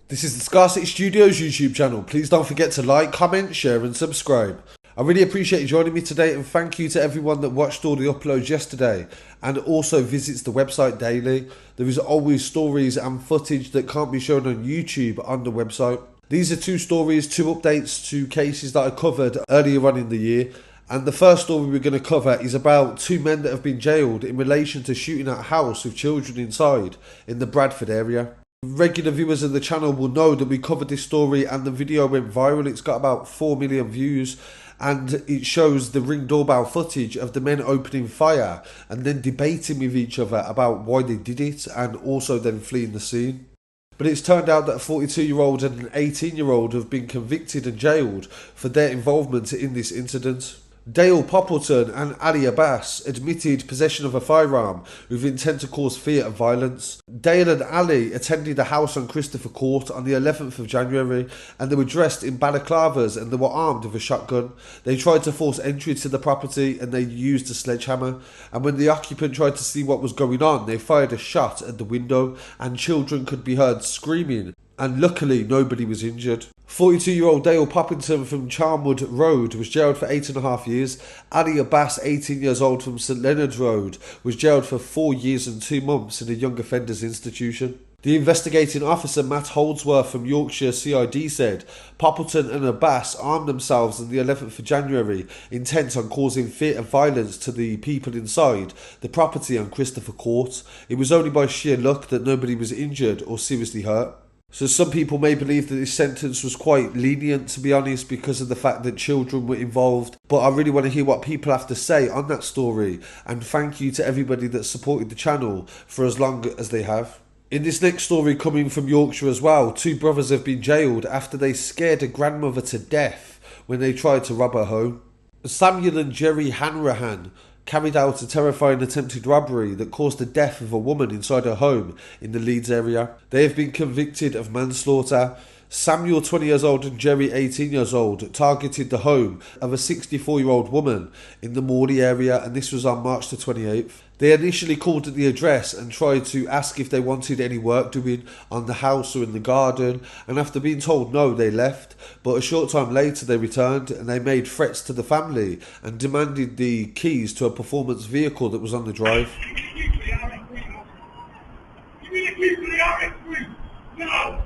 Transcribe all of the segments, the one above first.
This is the Scarcity Studios YouTube channel. Please don't forget to like, comment, share and subscribe. I really appreciate you joining me today, and thank you to everyone that watched all the uploads yesterday and also visits the website daily. There is always stories and footage that can't be shown on YouTube on the website. These are two stories, two updates to cases that I covered earlier on in the year. And the first story we're going to cover is about two men that have been jailed in relation to shooting at a house with children inside in the Bradford area. Regular viewers of the channel will know that we covered this story and the video went viral. It's got about 4 million views and it shows the Ring doorbell footage of the men opening fire and then debating with each other about why they did it and also then fleeing the scene. But it's turned out that a 42-year-old and an 18-year-old have been convicted and jailed for their involvement in this incident. Dale Poppleton and Ali Abbas admitted possession of a firearm with intent to cause fear of violence. Dale and Ali attended a house on Christopher Court on the 11th of January and they were dressed in balaclavas and they were armed with a shotgun. They tried to force entry to the property and they used a sledgehammer, and when the occupant tried to see what was going on, they fired a shot at the window and children could be heard screaming, and luckily nobody was injured. 42-year-old Dale Poppington from Charnwood Road was jailed for 8.5 years. Ali Abbas, 18 years old from St Leonard's Road, was jailed for 4 years and 2 months in a young offenders institution. The investigating officer Matt Holdsworth from Yorkshire CID said Poppleton and Abbas armed themselves on the 11th of January, intent on causing fear of violence to the people inside the property on Christopher Court. It was only by sheer luck that nobody was injured or seriously hurt. So some people may believe that this sentence was quite lenient, to be honest, because of the fact that children were involved. But I really want to hear what people have to say on that story. And thank you to everybody that supported the channel for as long as they have. In this next story coming from Yorkshire as well, two brothers have been jailed after they scared a grandmother to death when they tried to rob her home. Samuel and Jerry Hanrahan carried out a terrifying attempted robbery that caused the death of a woman inside her home in the Leeds area. They have been convicted of manslaughter. Samuel, 20 years old, and Jerry, 18 years old, targeted the home of a 64-year-old woman in the Morley area, and this was on March the 28th. They initially called at the address and tried to ask if they wanted any work doing on the house or in the garden, and after being told no, they left. But a short time later they returned and they made threats to the family and demanded the keys to a performance vehicle that was on the drive. No!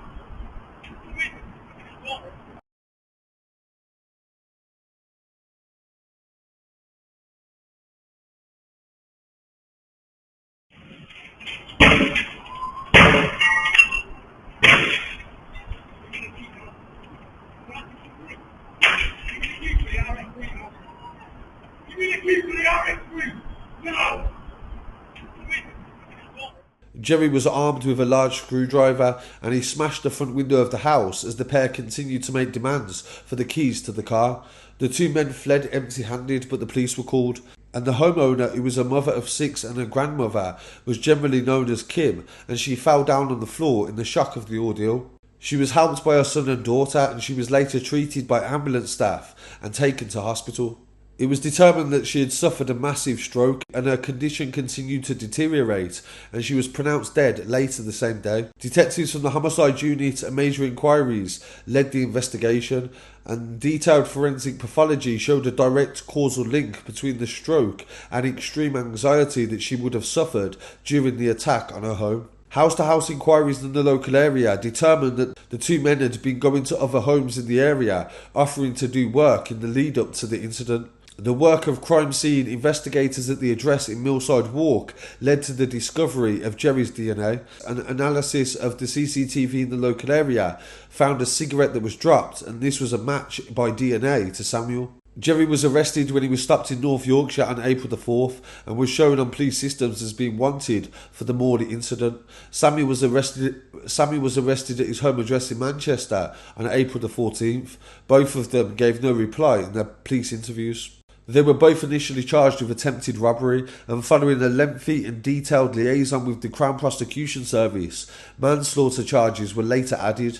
Jerry was armed with a large screwdriver and he smashed the front window of the house as the pair continued to make demands for the keys to the car. The two men fled empty-handed, but the police were called, and the homeowner, who was a mother of 6 and a grandmother, was generally known as Kim, and she fell down on the floor in the shock of the ordeal. She was helped by her son and daughter, and she was later treated by ambulance staff and taken to hospital. It was determined that she had suffered a massive stroke and her condition continued to deteriorate, and she was pronounced dead later the same day. Detectives from the homicide unit and major inquiries led the investigation, and detailed forensic pathology showed a direct causal link between the stroke and extreme anxiety that she would have suffered during the attack on her home. House-to-house inquiries in the local area determined that the two men had been going to other homes in the area, offering to do work in the lead-up to the incident. The work of crime scene investigators at the address in Millside Walk led to the discovery of Jerry's DNA. An analysis of the CCTV in the local area found a cigarette that was dropped, and this was a match by DNA to Samuel. Jerry was arrested when he was stopped in North Yorkshire on April the 4th and was shown on police systems as being wanted for the Morley incident. Sammy was arrested at his home address in Manchester on April the 14th. Both of them gave no reply in their police interviews. They were both initially charged with attempted robbery, and following a lengthy and detailed liaison with the Crown Prosecution Service, manslaughter charges were later added.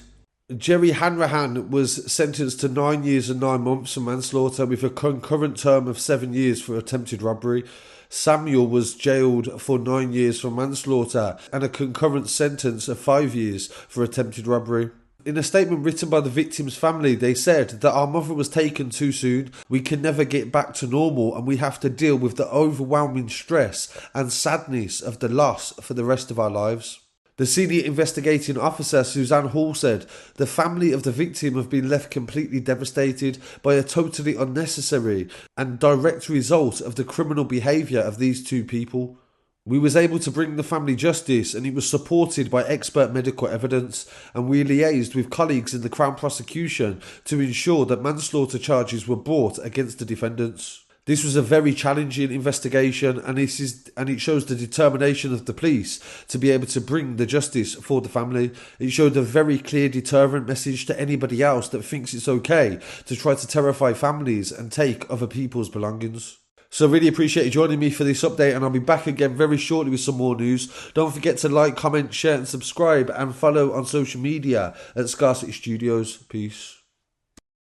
Jerry Hanrahan was sentenced to 9 years and 9 months for manslaughter with a concurrent term of 7 years for attempted robbery. Samuel was jailed for 9 years for manslaughter and a concurrent sentence of 5 years for attempted robbery. In a statement written by the victim's family, they said that our mother was taken too soon, we can never get back to normal, and we have to deal with the overwhelming stress and sadness of the loss for the rest of our lives. The senior investigating officer, Suzanne Hall, said the family of the victim have been left completely devastated by a totally unnecessary and direct result of the criminal behaviour of these two people. We was able to bring the family justice, and it was supported by expert medical evidence, and we liaised with colleagues in the Crown prosecution to ensure that manslaughter charges were brought against the defendants. This was a very challenging investigation, and it shows the determination of the police to be able to bring the justice for the family. It showed a very clear deterrent message to anybody else that thinks it's okay to try to terrify families and take other people's belongings. So I really appreciate you joining me for this update, and I'll be back again very shortly with some more news. Don't forget to like, comment, share and subscribe, and follow on social media at Scarcity Studios. Peace.